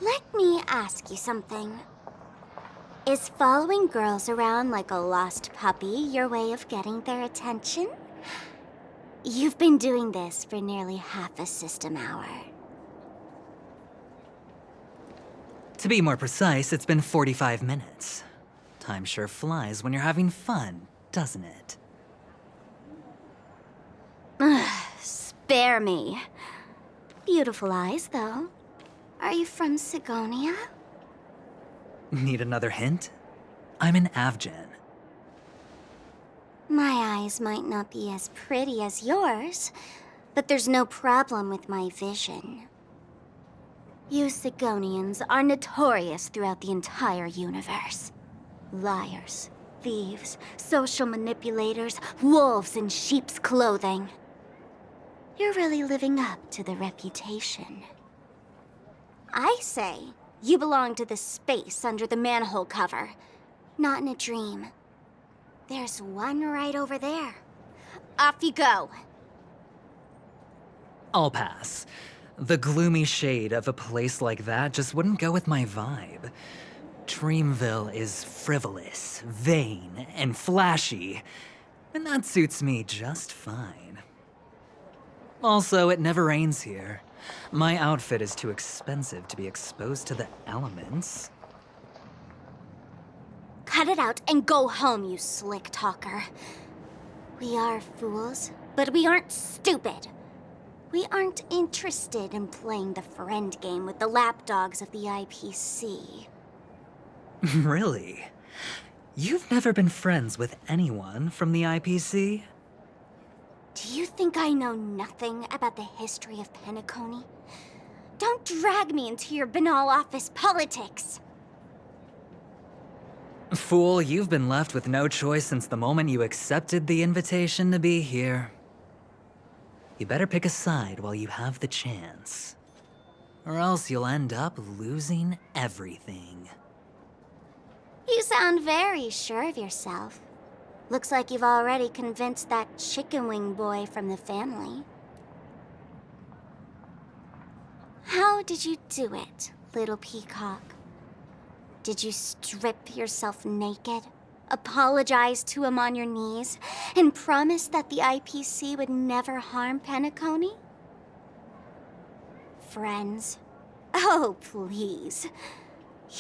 Let me ask you something. Is following girls around like a lost puppy your way of getting their attention? You've been doing this for nearly half a system hour. To be more precise, it's been 45 minutes. Time sure flies when you're having fun, doesn't it? Spare me. Beautiful eyes, though. Are you from Sigonia? Need another hint? I'm an Avgen. My eyes might not be as pretty as yours, but there's no problem with my vision. You Sigonians are notorious throughout the entire universe. Liars, thieves, social manipulators, wolves in sheep's clothing. You're really living up to the reputation. I say, you belong to the space under the manhole cover, not in a dream. There's one right over there. Off you go. I'll pass. The gloomy shade of a place like that just wouldn't go with my vibe. Dreamville is frivolous, vain, and flashy, and that suits me just fine. Also, it never rains here. My outfit is too expensive to be exposed to the elements. Cut it out and go home, you slick talker. We are fools, but we aren't stupid. We aren't interested in playing the friend game with the lapdogs of the IPC. Really? You've never been friends with anyone from the IPC? Do you think I know nothing about the history of Penacony? Don't drag me into your banal office politics! Fool, you've been left with no choice since the moment you accepted the invitation to be here. You better pick a side while you have the chance. Or else you'll end up losing everything. You sound very sure of yourself. Looks like you've already convinced that chicken wing boy from the family. How did you do it, little peacock? Did you strip yourself naked, apologize to him on your knees, and promise that the IPC would never harm Penacony? Friends? Oh, please.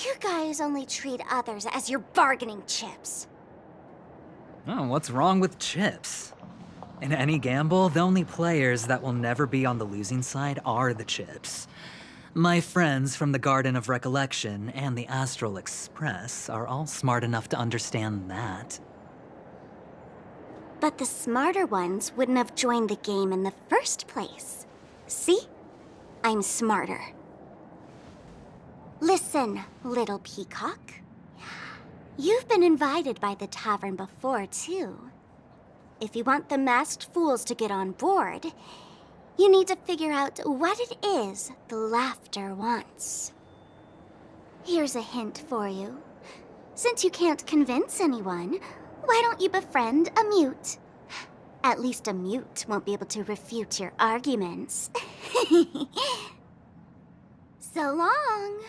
You guys only treat others as your bargaining chips. Oh, what's wrong with chips? In any gamble, the only players that will never be on the losing side are the chips. My friends from the Garden of Recollection and the Astral Express are all smart enough to understand that. But the smarter ones wouldn't have joined the game in the first place. See? I'm smarter. Listen, little peacock. You've been invited by the tavern before, too. If you want the masked fools to get on board, you need to figure out what it is the laughter wants. Here's a hint for you. Since you can't convince anyone, why don't you befriend a mute? At least a mute won't be able to refute your arguments. So long.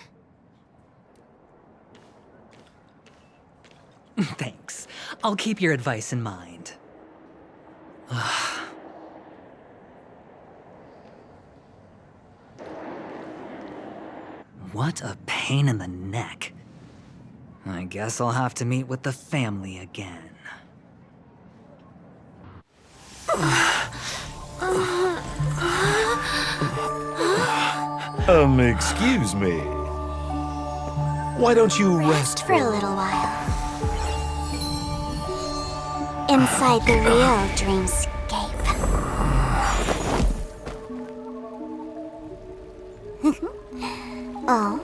Thanks. I'll keep your advice in mind. What a pain in the neck. I guess I'll have to meet with the family again. Excuse me. Why don't you rest For a little while. Inside the real dreamscape. Oh?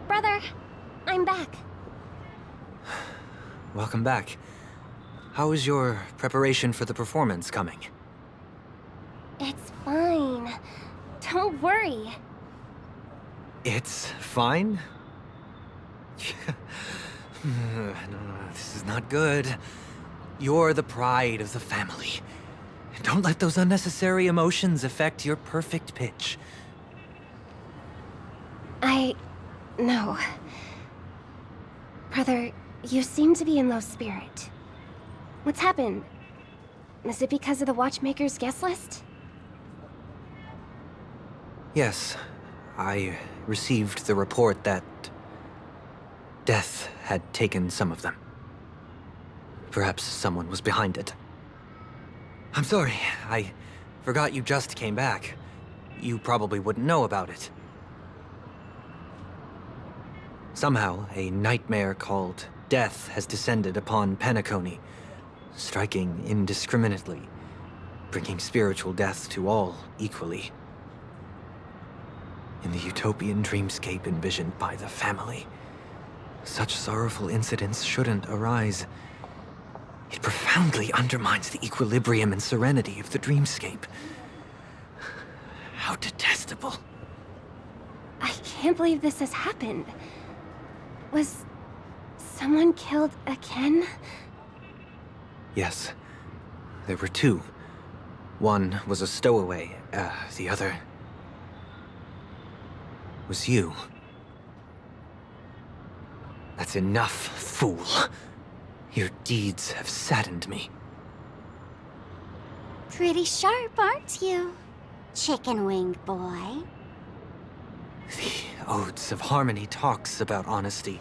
Brother, I'm back. Welcome back. How is your preparation for the performance coming? It's fine. Don't worry. It's fine? No, this is not good. You're the pride of the family. Don't let those unnecessary emotions affect your perfect pitch. No. Brother, you seem to be in low spirit. What's happened? Is it because of the Watchmaker's guest list? Yes, I received the report that death had taken some of them. Perhaps someone was behind it. I'm sorry, I forgot you just came back. You probably wouldn't know about it. Somehow, a nightmare called death has descended upon Penacony, striking indiscriminately, bringing spiritual death to all equally. In the utopian dreamscape envisioned by the family, such sorrowful incidents shouldn't arise. It profoundly undermines the equilibrium and serenity of the dreamscape. How detestable. I can't believe this has happened. Was someone killed again? Yes, there were two. One was a stowaway, the other was you. That's enough, fool. Your deeds have saddened me. Pretty sharp, aren't you, chicken-winged boy? The Odes of Harmony talks about honesty.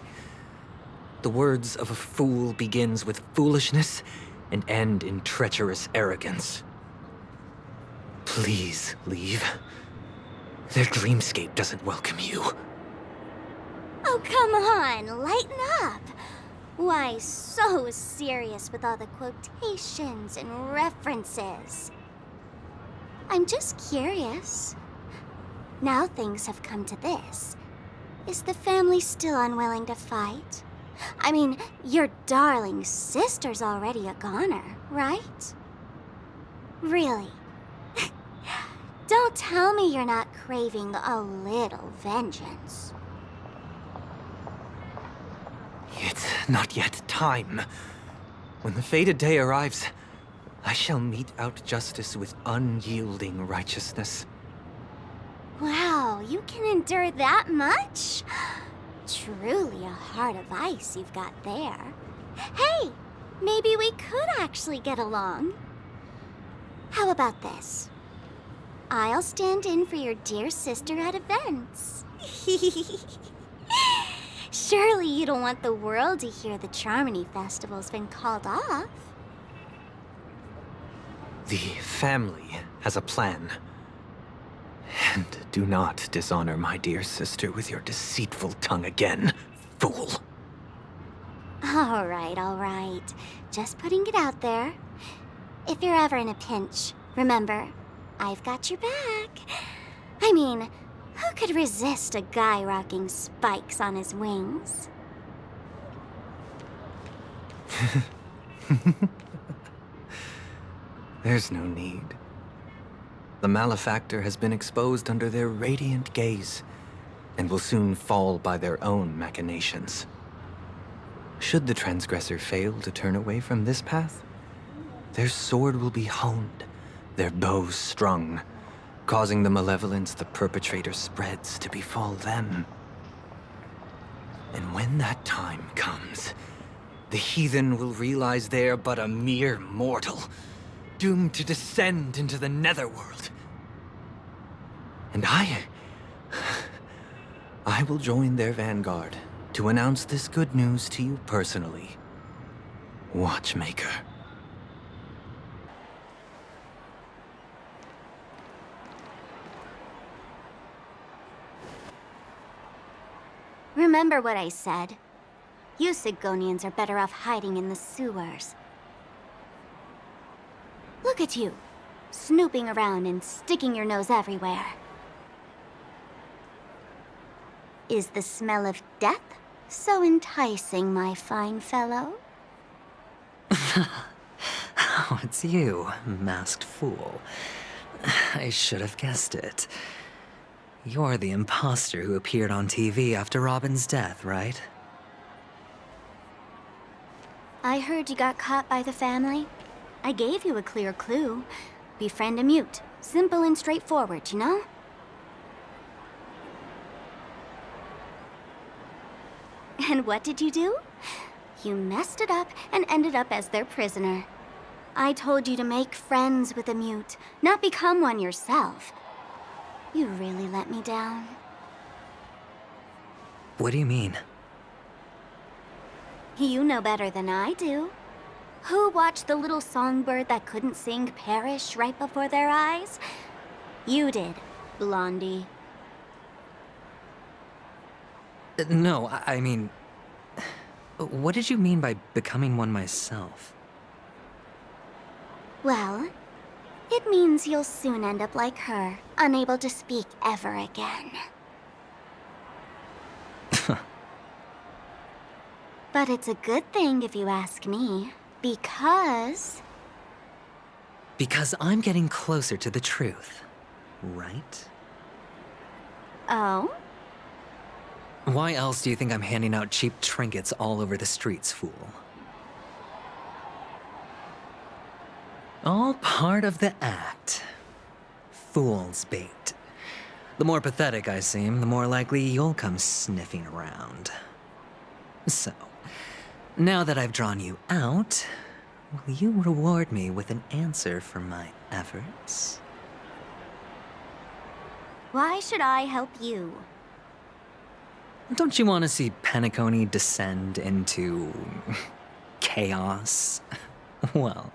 The words of a fool begins with foolishness and end in treacherous arrogance. Please leave. Their dreamscape doesn't welcome you. Oh, come on, lighten up. Why so serious with all the quotations and references? I'm just curious. Now things have come to this. Is the family still unwilling to fight? I mean, your darling sister's already a goner, right? Really? Don't tell me you're not craving a little vengeance. It's not yet time. When the fated day arrives, I shall mete out justice with unyielding righteousness. Wow, you can endure that much? Truly a heart of ice you've got there. Hey, maybe we could actually get along. How about this? I'll stand in for your dear sister at events. Surely you don't want the world to hear the Charmony Festival's been called off. The family has a plan. And do not dishonor my dear sister with your deceitful tongue again, fool. All right. Just putting it out there. If you're ever in a pinch, remember, I've got your back. I mean, who could resist a guy rocking spikes on his wings? There's no need. The malefactor has been exposed under their radiant gaze, and will soon fall by their own machinations. Should the transgressor fail to turn away from this path, their sword will be honed, their bow strung, causing the malevolence the perpetrator spreads to befall them. And when that time comes, the heathen will realize they're but a mere mortal, doomed to descend into the netherworld. And I will join their vanguard to announce this good news to you personally, Watchmaker. Remember what I said. You Sigonians are better off hiding in the sewers. Look at you, snooping around and sticking your nose everywhere. Is the smell of death so enticing, my fine fellow? Oh, it's you, masked fool. I should have guessed it. You're the imposter who appeared on TV after Robin's death, right? I heard you got caught by the family. I gave you a clear clue. Befriend a mute. Simple and straightforward, you know? And what did you do? You messed it up and ended up as their prisoner. I told you to make friends with a mute, not become one yourself. You really let me down. What do you mean? You know better than I do. Who watched the little songbird that couldn't sing perish right before their eyes? You did, Blondie. No, I mean... What did you mean by becoming one myself? Well, it means you'll soon end up like her, unable to speak ever again. But it's a good thing if you ask me, because... Because I'm getting closer to the truth, right? Oh? Why else do you think I'm handing out cheap trinkets all over the streets, fool? All part of the act. Fool's bait. The more pathetic I seem, the more likely you'll come sniffing around. So, now that I've drawn you out, will you reward me with an answer for my efforts? Why should I help you? Don't you want to see Penacony descend into... chaos? Well,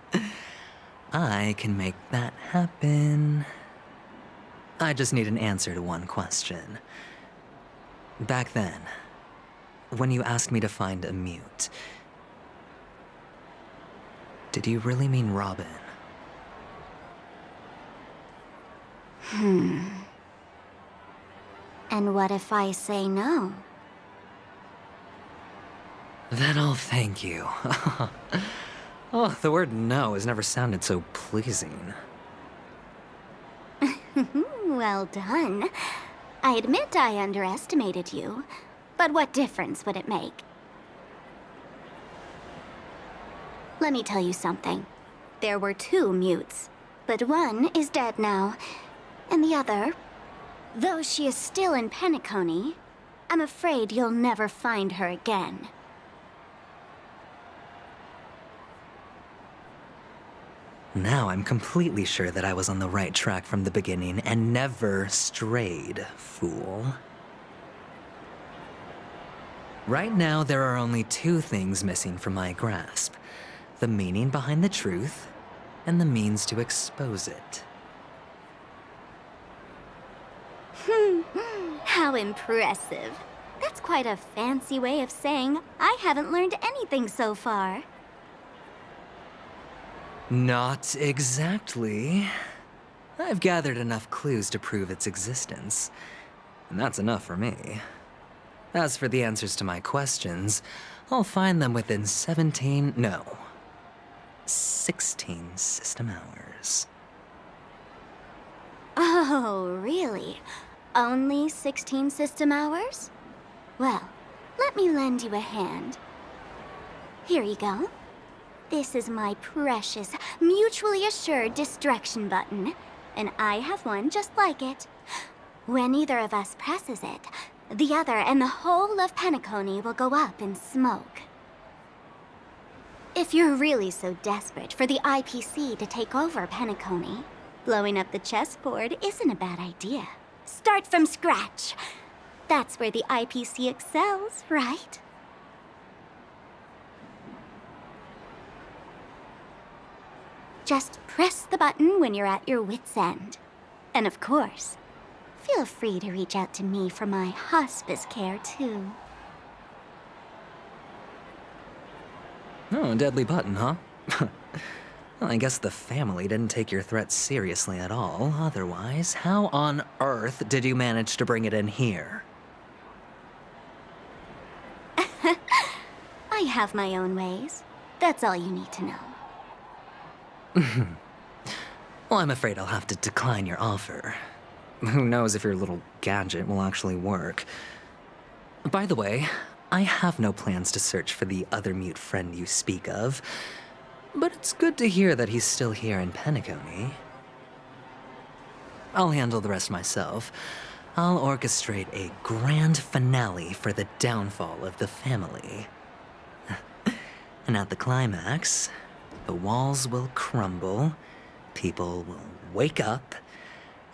I can make that happen. I just need an answer to one question. Back then, when you asked me to find a mute, did you really mean Robin? And what if I say no? Then I'll thank you. Oh, the word no has never sounded so pleasing. Well done. I admit I underestimated you, but what difference would it make? Let me tell you something. There were two mutes, but one is dead now, and the other, though she is still in Penacony, I'm afraid you'll never find her again. Now I'm completely sure that I was on the right track from the beginning and never strayed, fool. Right now, there are only two things missing from my grasp. The meaning behind the truth, and the means to expose it. How impressive. That's quite a fancy way of saying I haven't learned anything so far. Not exactly. I've gathered enough clues to prove its existence, and that's enough for me. As for the answers to my questions, I'll find them within 16 system hours. Oh, really? Only 16 system hours? Well, let me lend you a hand. Here you go. This is my precious, mutually assured distraction button, and I have one just like it. When either of us presses it, the other and the whole of Penacony will go up in smoke. If you're really so desperate for the IPC to take over Penacony, blowing up the chessboard isn't a bad idea. Start from scratch. That's where the IPC excels, right? Just press the button when you're at your wit's end. And of course, feel free to reach out to me for my hospice care, too. Oh, a deadly button, huh? Well, I guess the family didn't take your threat seriously at all. Otherwise, how on earth did you manage to bring it in here? I have my own ways. That's all you need to know. Well, I'm afraid I'll have to decline your offer. Who knows if your little gadget will actually work. By the way, I have no plans to search for the other mute friend you speak of, but it's good to hear that he's still here in Penacony. I'll handle the rest myself. I'll orchestrate a grand finale for the downfall of the family. And at the climax, the walls will crumble, people will wake up,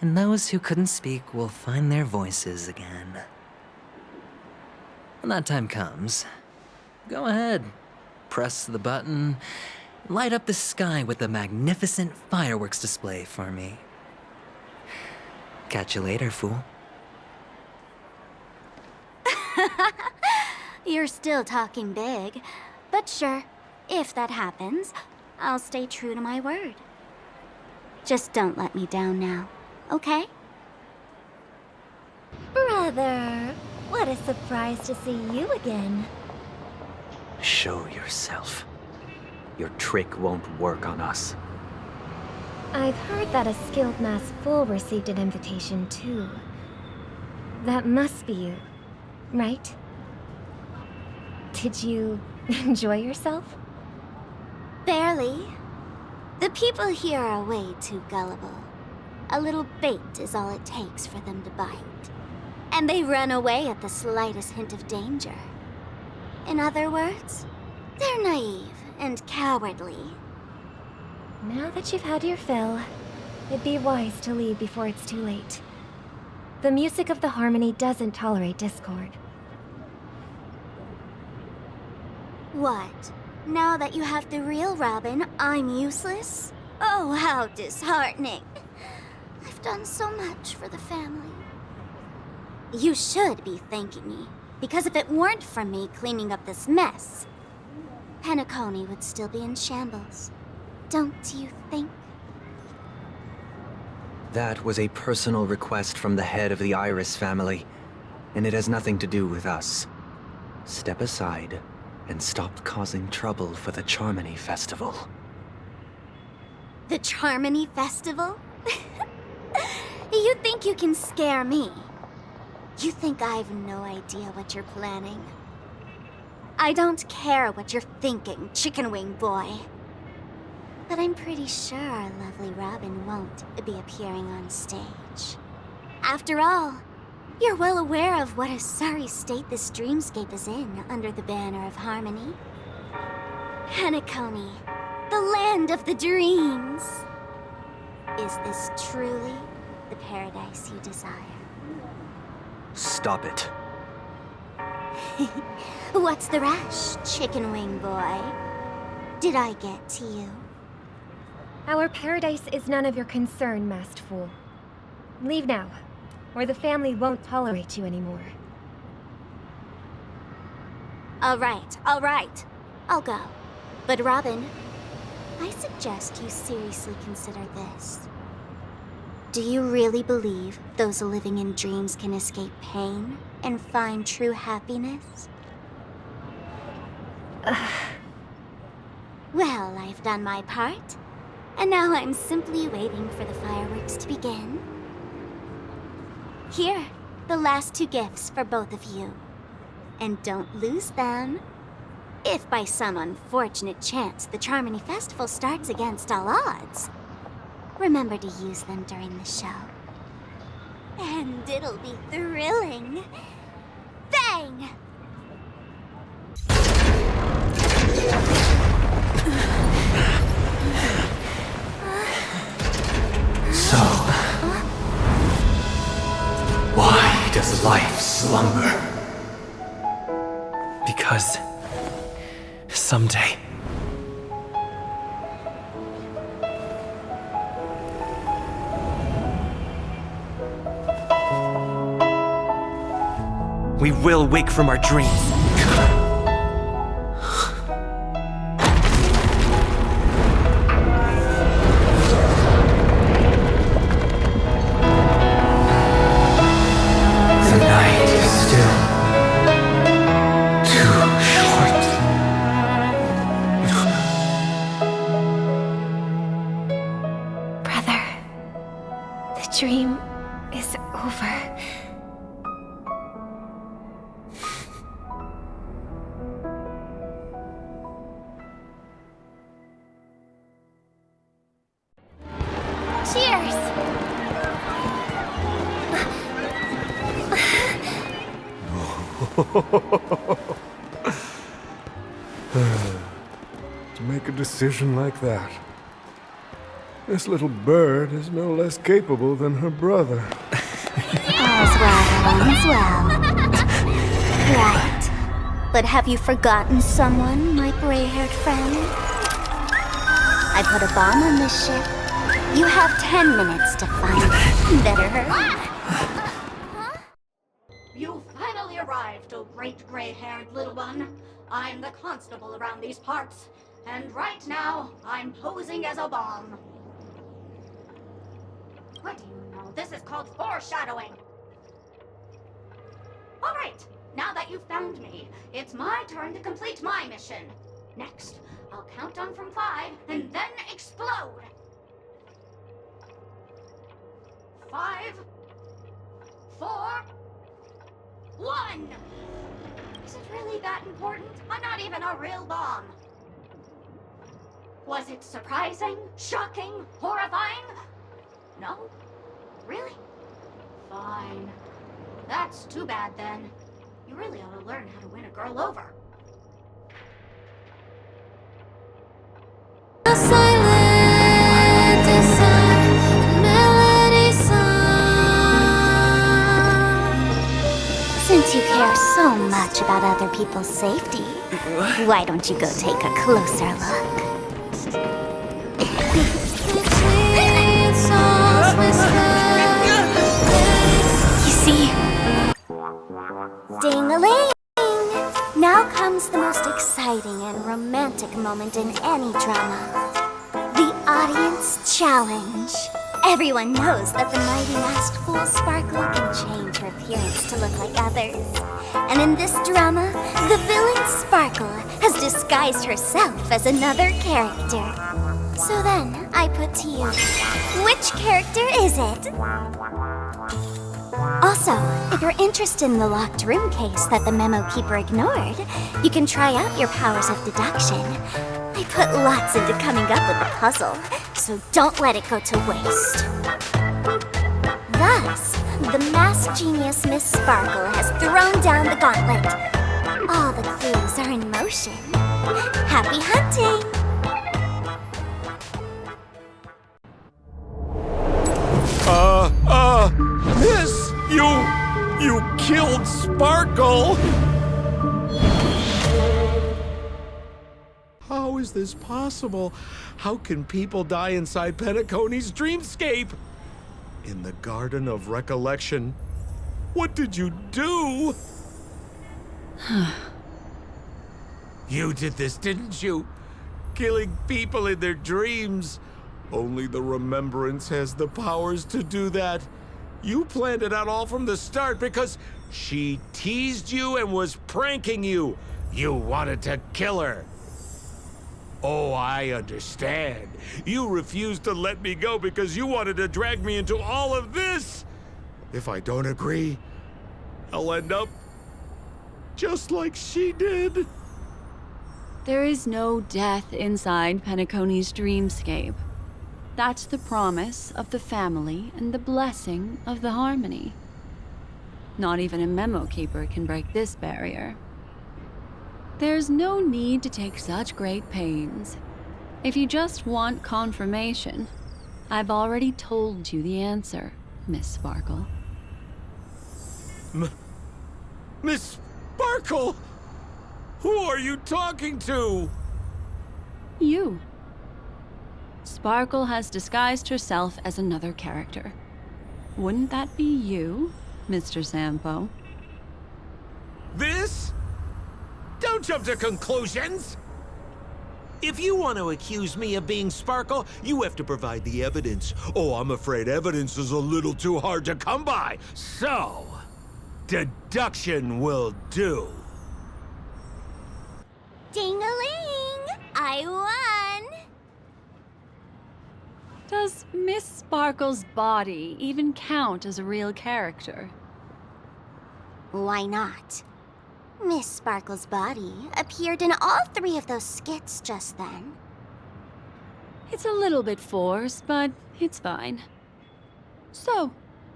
and those who couldn't speak will find their voices again. When that time comes, go ahead, press the button, light up the sky with a magnificent fireworks display for me. Catch you later, fool. You're still talking big, but sure, if that happens, I'll stay true to my word. Just don't let me down now, okay? Brother, what a surprise to see you again. Show yourself. Your trick won't work on us. I've heard that a skilled mass fool received an invitation too. That must be you, right? Did you enjoy yourself? Barely. The people here are way too gullible. A little bait is all it takes for them to bite. And they run away at the slightest hint of danger. In other words, they're naive and cowardly. Now that you've had your fill, it'd be wise to leave before it's too late. The music of the harmony doesn't tolerate discord. What? Now that you have the real Robin, I'm useless? Oh, how disheartening. I've done so much for the family. You should be thanking me, because if it weren't for me cleaning up this mess, Penacony would still be in shambles. Don't you think? That was a personal request from the head of the Iris family, and it has nothing to do with us. Step aside and stop causing trouble for the Charmony Festival. The Charmony Festival? You think you can scare me? You think I've no idea what you're planning? I don't care what you're thinking, chicken wing boy. But I'm pretty sure our lovely Robin won't be appearing on stage. After all, you're well aware of what a sorry state this dreamscape is in under the banner of harmony. Penacony, the land of the dreams. Is this truly the paradise you desire? Stop it. What's the rush, chicken wing boy? Did I get to you? Our paradise is none of your concern, masked fool. Leave now, or the family won't tolerate you anymore. All right. I'll go. But Robin, I suggest you seriously consider this. Do you really believe those living in dreams can escape pain and find true happiness? Well, I've done my part, and now I'm simply waiting for the fireworks to begin. Here, the last 2 gifts for both of you. And don't lose them. If by some unfortunate chance the Charmony Festival starts against all odds, remember to use them during the show. And it'll be thrilling. Bang! So, why does life slumber? Because someday we will wake from our dreams. The night is still too short. Brother. dream is over. Cheers! To make a decision like that. This little bird is no less capable than her brother. All's well, all's well. Right. But have you forgotten someone, my gray-haired friend? I put a bomb on this ship. You have 10 minutes to find it. Better hurry. You finally arrived, oh great gray-haired little one. I'm the constable around these parts, and right now, I'm posing as a bomb. What do you know? This is called foreshadowing. All right, now that you've found me, it's my turn to complete my mission. Next, I'll count down from 5 and then explode. 5, 4, 1. Is it really that important? I'm not even a real bomb. Was it surprising, shocking, horrifying? No? Really? Fine. That's too bad then. You really ought to learn how to win a girl over. Since you care so much about other people's safety, why don't you go take a closer look? You see? Ding-a-ling! Now comes the most exciting and romantic moment in any drama. The audience challenge. Everyone knows that the mighty masked fool Sparkle can change her appearance to look like others. And in this drama, the villain Sparkle has disguised herself as another character. So then, I put to you, which character is it? Also, if you're interested in the locked room case that the memo keeper ignored, you can try out your powers of deduction. I put lots into coming up with the puzzle, so don't let it go to waste. Thus, the masked genius Miss Sparkle has thrown down the gauntlet. All the clues are in motion. Happy hunting! Miss, you killed Sparkle! How is this possible? How can people die inside Penacony's dreamscape? In the Garden of Recollection? What did you do? You did this, didn't you? Killing people in their dreams. Only the Remembrance has the powers to do that. You planned it out all from the start because she teased you and was pranking you. You wanted to kill her. Oh, I understand. You refused to let me go because you wanted to drag me into all of this. If I don't agree, I'll end up just like she did. There is no death inside Penacony's dreamscape. That's the promise of the family and the blessing of the harmony. Not even a memo keeper can break this barrier. There's no need to take such great pains. If you just want confirmation, I've already told you the answer, Miss Sparkle. Miss Sparkle? Who are you talking to? You. Sparkle has disguised herself as another character. Wouldn't that be you, Mr. Sampo? This? Don't jump to conclusions! If you want to accuse me of being Sparkle, you have to provide the evidence. Oh, I'm afraid evidence is a little too hard to come by. So, deduction will do. Ding-a-ling! I won! Does Miss Sparkle's body even count as a real character? Why not? Miss Sparkle's body appeared in all 3 of those skits just then. It's a little bit forced, but it's fine. So,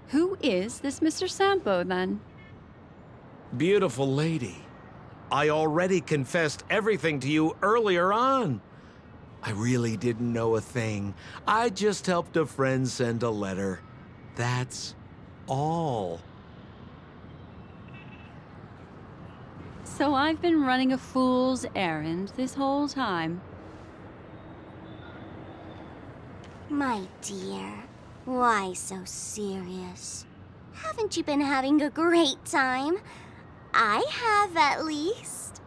who is this Mr. Sampo, then? Beautiful lady, I already confessed everything to you earlier on. I really didn't know a thing. I just helped a friend send a letter. That's all. So I've been running a fool's errand this whole time. My dear, why so serious? Haven't you been having a great time? I have, at least.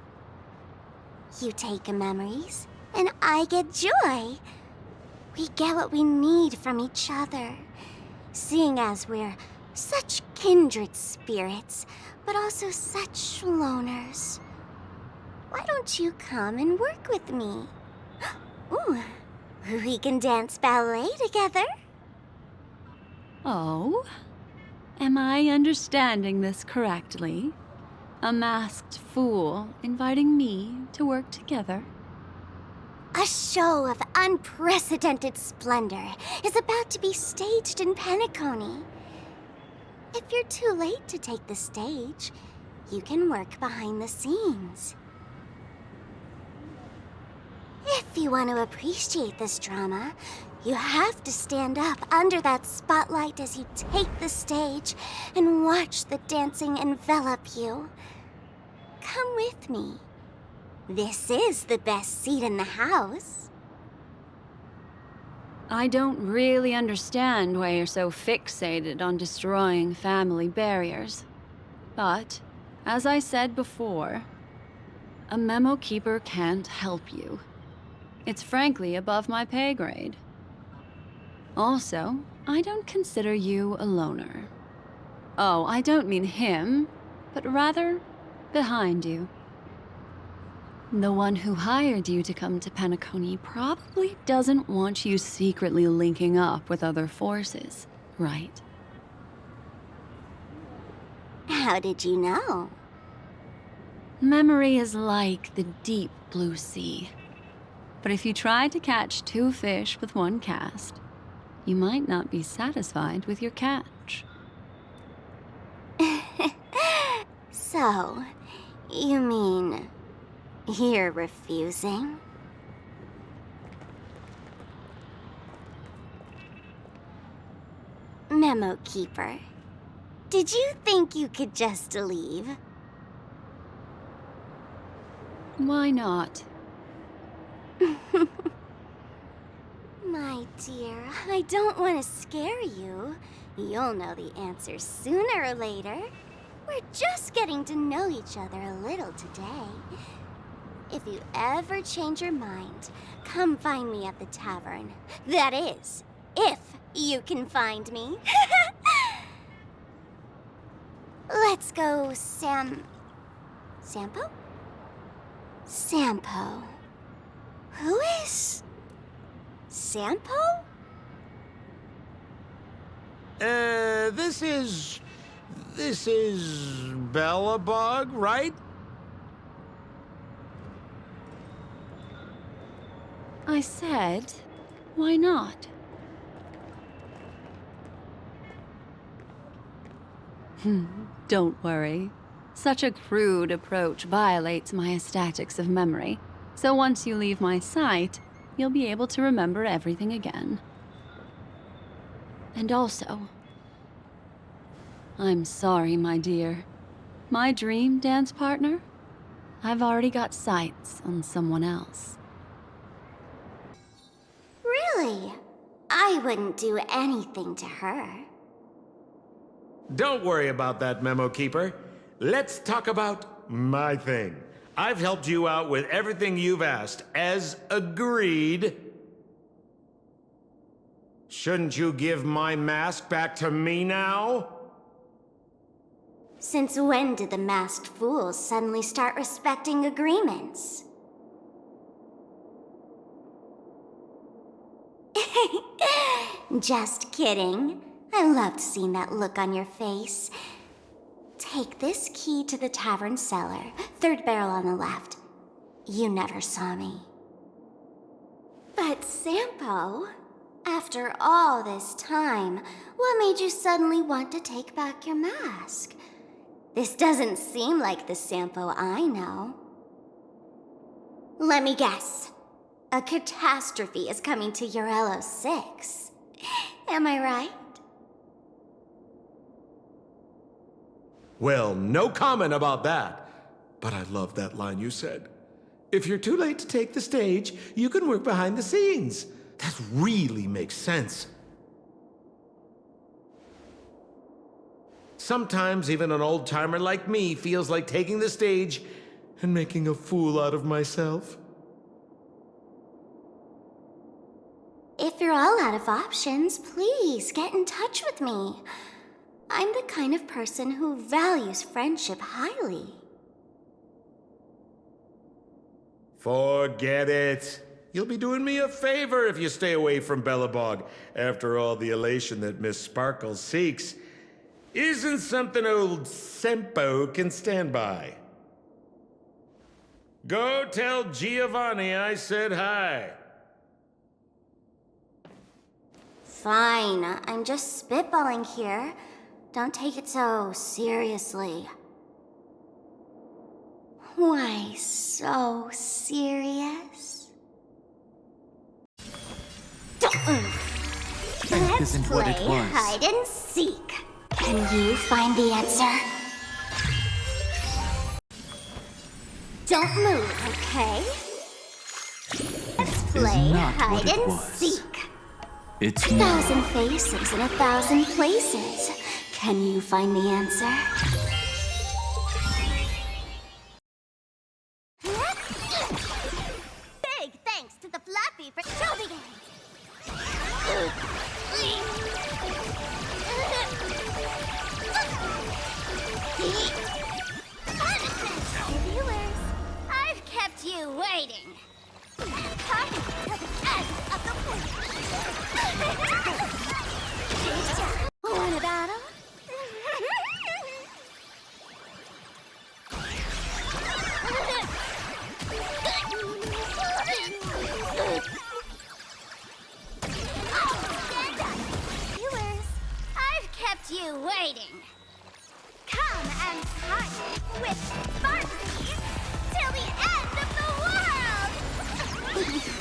You take memories, and I get joy. We get what we need from each other, seeing as we're such kindred spirits, but also such loners. Why don't you come and work with me? Ooh, we can dance ballet together. Oh? Am I understanding this correctly? A masked fool inviting me to work together? A show of unprecedented splendor is about to be staged in Penacony. If you're too late to take the stage, you can work behind the scenes. If you want to appreciate this drama, you have to stand up under that spotlight as you take the stage and watch the dancing envelop you. Come with me. This is the best seat in the house. I don't really understand why you're so fixated on destroying family barriers. But, as I said before, a memo keeper can't help you. It's frankly above my pay grade. Also, I don't consider you a loner. Oh, I don't mean him, but rather behind you. The one who hired you to come to Penacony probably doesn't want you secretly linking up with other forces, right? How did you know? Memory is like the deep blue sea. But if you try to catch 2 fish with 1 cast, you might not be satisfied with your catch. So, you mean you're refusing? Memo Keeper, did you think you could just leave? Why not? My dear, I don't want to scare you. You'll know the answer sooner or later. We're just getting to know each other a little today. If you ever change your mind, come find me at the tavern. That is, if you can find me. Let's go, Sampo? Sampo. Who is Sampo? This is Bellabug, right? I said, why not? Don't worry. Such a crude approach violates my statics of memory. So once you leave my sight, you'll be able to remember everything again. And also, I'm sorry, my dear. My dream dance partner? I've already got sights on someone else. Really? I wouldn't do anything to her. Don't worry about that, Memo Keeper. Let's talk about my thing. I've helped you out with everything you've asked, as agreed. Shouldn't you give my mask back to me now? Since when did the masked fools suddenly start respecting agreements? Just kidding. I loved seeing that look on your face. Take this key to the tavern cellar, third barrel on the left. You never saw me. But Sampo, after all this time, what made you suddenly want to take back your mask? This doesn't seem like the Sampo I know. Let me guess. A catastrophe is coming to Urello 6. Am I right? Well, no comment about that. But I love that line you said. If you're too late to take the stage, you can work behind the scenes. That really makes sense. Sometimes even an old-timer like me feels like taking the stage and making a fool out of myself. If you're all out of options, please get in touch with me. I'm the kind of person who values friendship highly. Forget it. You'll be doing me a favor if you stay away from Bellabog. After all, the elation that Miss Sparkle seeks isn't something old Sempo can stand by. Go tell Giovanni I said hi. Fine, I'm just spitballing here. Don't take it so seriously. Why so serious? Let's isn't play what it was. hide and seek. Can you find the answer? Don't move, okay? Let's play not what hide it and was. seek. It's 1,000 faces in 1,000 places. Can you find the answer? Big thanks to the Flappy for show begin. Viewers, I've kept you waiting. Come to the end of the Want a battle? Viewers, I've kept you waiting. Come and party with Sparky till the end of the world!